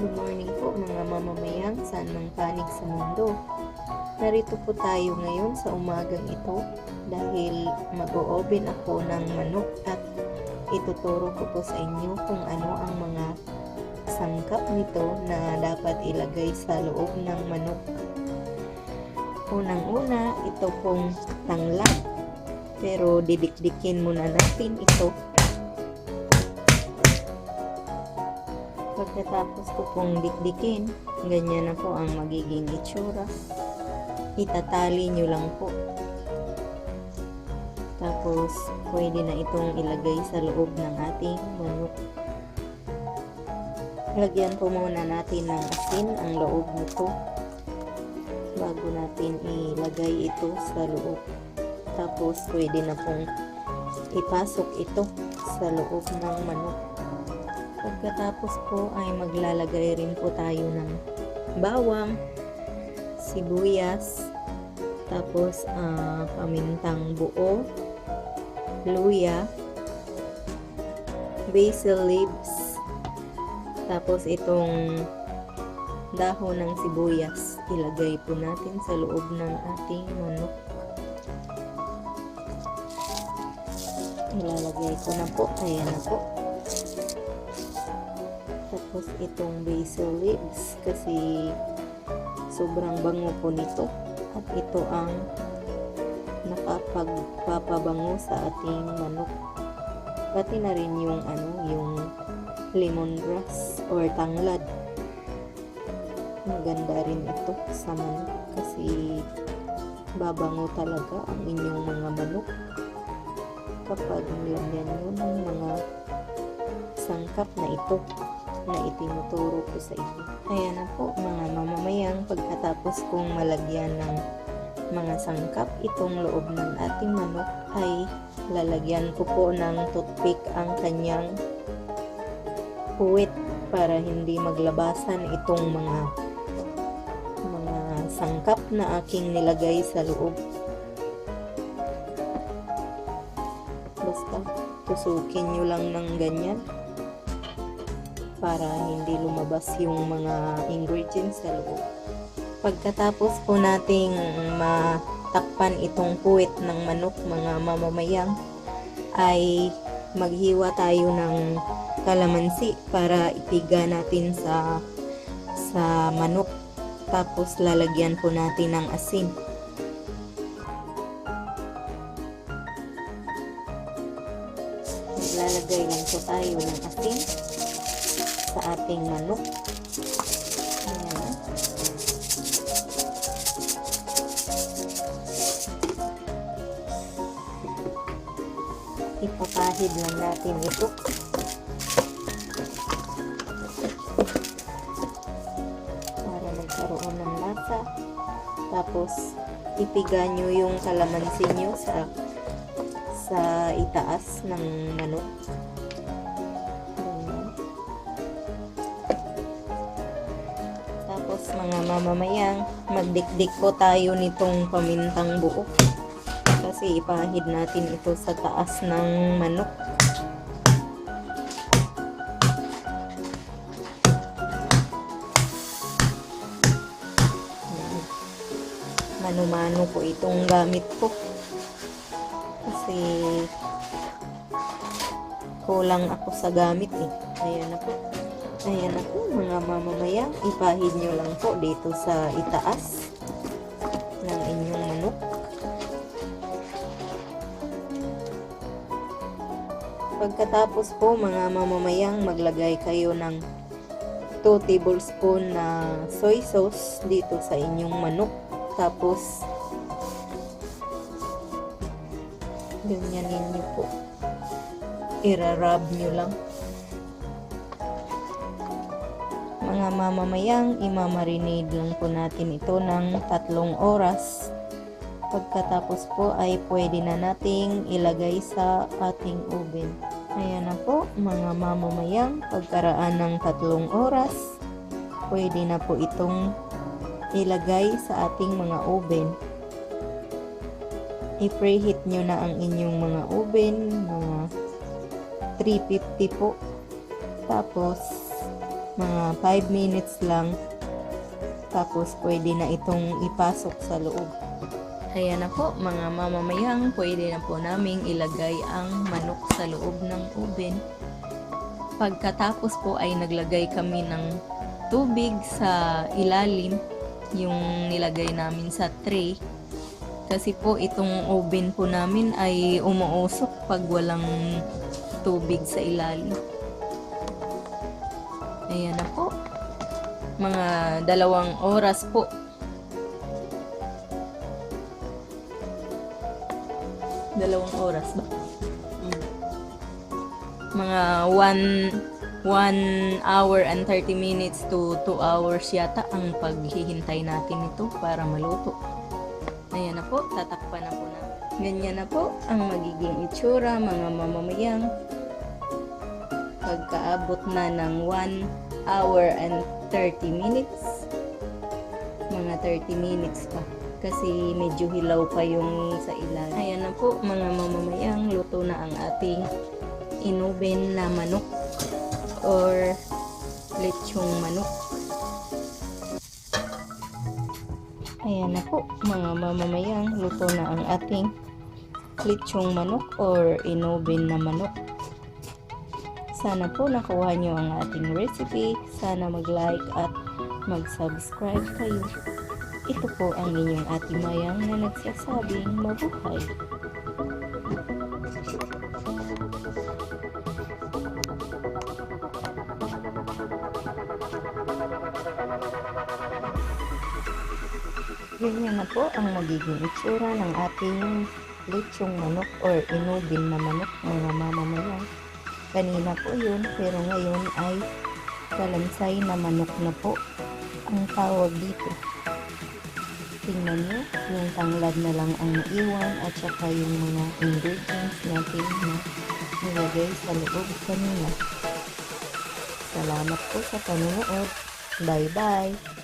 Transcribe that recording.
Good morning po mga mamamayan saan mang panig sa mundo. Narito po tayo ngayon sa umagang ito dahil mag-o-oven ako ng manok at ituturo ko po sa inyo kung ano ang mga sangkap nito na dapat ilagay sa loob ng manok. Unang-una, ito pong tanglad, pero didikdikin muna natin ito. Pagkatapos ko pong dikdikin, ganyan na po ang magiging itsura. Itatali nyo lang po. Tapos, pwede na itong ilagay sa loob ng ating manok. Lagyan po muna natin ng asin ang loob nito bago natin ilagay ito sa loob. Tapos, pwede na pong ipasok ito sa loob ng manok. Pagkatapos po ay maglalagay rin po tayo ng bawang, sibuyas, tapos pamintang buo, luya, basil leaves, tapos itong dahon ng sibuyas ilagay po natin sa loob ng ating manok. Ilalagay ko na po, ayan na po. Tapos itong basil leaves kasi sobrang bango po nito at ito ang nakapagpapabango sa ating manok. Pati na rin yung yung lemongrass or tanglad. Maganda rin ito sa manok kasi babango talaga ang inyong mga manok kapag nilagyan nyo ng mga sangkap na ito na itinuturo ko sa inyo. Ayan na po mga mamamayang, pagkatapos kong malagyan ng mga sangkap itong loob ng ating manok ay lalagyan ko po ng toothpick ang kanyang puwit para hindi maglabasan itong mga sangkap na aking nilagay sa loob. Basta tusukin nyo lang ng ganyan para hindi lumabas yung mga ingredients sa loob. Pagkatapos po nating matakpan itong puwit ng manok mga mamamayang, ay maghiwa tayo ng kalamansi para ipiga natin sa manok. Tapos lalagyan po natin ng asin. Lalagay lang po tayo ng asin sa ating manok. Ayan. Ipapahid lang natin ito. Para magkaroon ng lasa. Tapos, ipiga nyo yung kalamansi nyo sa itaas ng manok. Tapos mga mamamayang, magdikdik po tayo nitong pamintang buo kasi ipahid natin ito sa taas ng manok. Mano-mano po itong gamit ko kasi kulang ako sa gamit Ayan na po. Ayan na po mga mamamayan, ipahid nyo lang po dito sa itaas ng inyong manok. Pagkatapos po mga mamamayang, maglagay kayo ng 2 tablespoon na soy sauce dito sa inyong manok. Tapos ganyanin nyo po. Irarab nyo lang. Mga mamamayang, imamarinade lang po natin ito ng 3 oras. Pagkatapos po ay pwede na nating ilagay sa ating oven. Ayan na po mga mamamayang, pagkaraan ng 3 oras, pwede na po itong ilagay sa ating mga oven. I-preheat nyo na ang inyong mga oven, mga 350 po. Tapos Mga 5 minutes lang. Tapos pwede na itong ipasok sa loob. Ayan na po mga mamamayang, pwede na po naming ilagay ang manok sa loob ng oven. Pagkatapos po ay naglagay kami ng tubig sa ilalim, yung nilagay namin sa tray. Kasi po itong oven po namin ay umuusok pag walang tubig sa ilalim. Ayan na po. Mga 2 oras po. Dalawang oras ba? Mga 1 hour and 30 minutes to 2 hours yata ang paghihintay natin ito para maluto. Ayan na po, tatakpan na po na. Ganyan na po ang magiging itsura mga mamamayang pagkaabot na ng 1 hour and 30 minutes. Mga 30 minutes pa. Kasi medyo hilaw pa yung sa ilalim. Ayan na po mga mamamayang, luto na ang ating inoven na manok or lechong manok. Ayan na po mga mamamayang, luto na ang ating lechong manok or inoven na manok. Sana po nakuha nyo ang ating recipe. Sana mag-like at mag-subscribe kayo. Ito po ang inyong Ate Mayang na nagsasabing mabuhay. Ganyan na po ang magiging itsura ng ating lechong manok or inoven na manok mga mamamayang. Kanina po yun, pero ngayon ay kalansay na manok na po ang tawag dito. Tingnan nyo, yung tanglad na lang ang naiwan at saka yung mga ingredients natin na nilagay sa loob kanina. Salamat po sa panonood. Bye-bye!